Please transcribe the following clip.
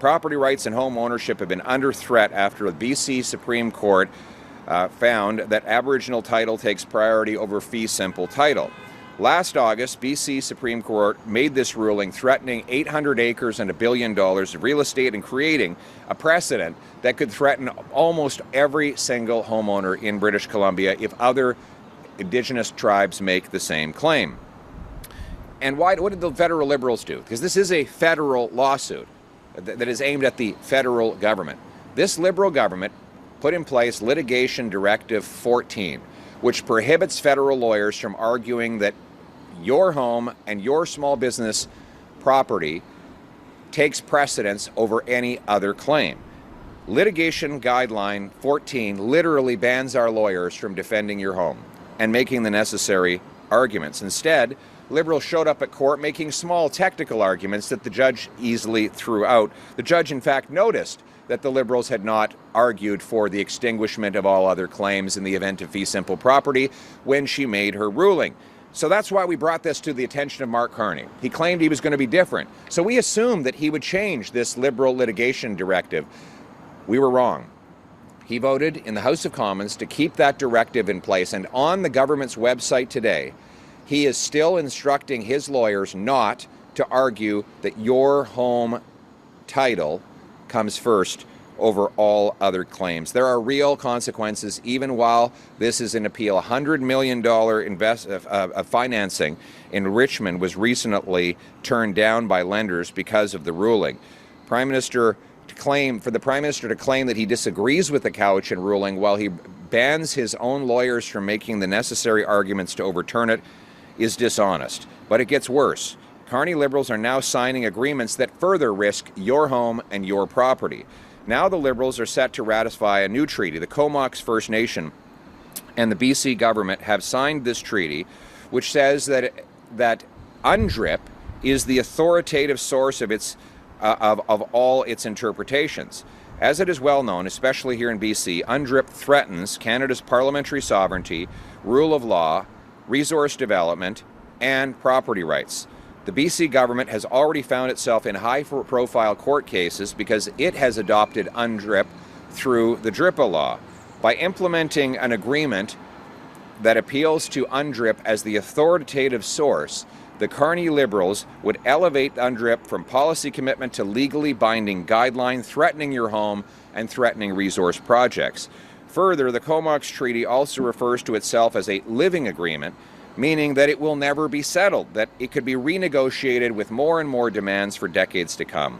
property rights and home ownership have been under threat after the BC Supreme Court found that Aboriginal title takes priority over fee simple title. Last August, BC Supreme Court made this ruling, threatening 800 acres and $1 billion of real estate and creating a precedent that could threaten almost every single homeowner in British Columbia if other Indigenous tribes make the same claim. And what did the federal Liberals do? Because this is a federal lawsuit that is aimed at the federal government. This Liberal government put in place Litigation Directive 14, which prohibits federal lawyers from arguing that your home and your small business property takes precedence over any other claim. Litigation Guideline 14 literally bans our lawyers from defending your home and making the necessary arguments. Instead, Liberals showed up at court making small technical arguments that the judge easily threw out. The judge, in fact, noticed that the Liberals had not argued for the extinguishment of all other claims in the event of fee simple property when she made her ruling. So that's why we brought this to the attention of Mark Carney. He claimed he was going to be different. So we assumed that he would change this Liberal litigation directive. We were wrong. He voted in the House of Commons to keep that directive in place, and on the government's website today, he is still instructing his lawyers not to argue that your home title comes first over all other claims. There are real consequences even while this is an appeal. $100 million financing in Richmond was recently turned down by lenders because of the ruling. For the Prime Minister to claim that he disagrees with the Cowichan ruling while he bans his own lawyers from making the necessary arguments to overturn it is dishonest. But it gets worse. Carney Liberals are now signing agreements that further risk your home and your property. Now the Liberals are set to ratify a new treaty. The Comox First Nation and the BC government have signed this treaty, which says that UNDRIP is the authoritative source of all its interpretations. As it is well known, especially here in BC, UNDRIP threatens Canada's parliamentary sovereignty, rule of law, resource development, and property rights. The BC government has already found itself in high-profile court cases because it has adopted UNDRIP through the DRIPA law. By implementing an agreement that appeals to UNDRIP as the authoritative source, the Carney Liberals would elevate UNDRIP from policy commitment to legally binding guideline, threatening your home and threatening resource projects. Further, the Comox Treaty also refers to itself as a living agreement, meaning that it will never be settled, that it could be renegotiated with more and more demands for decades to come.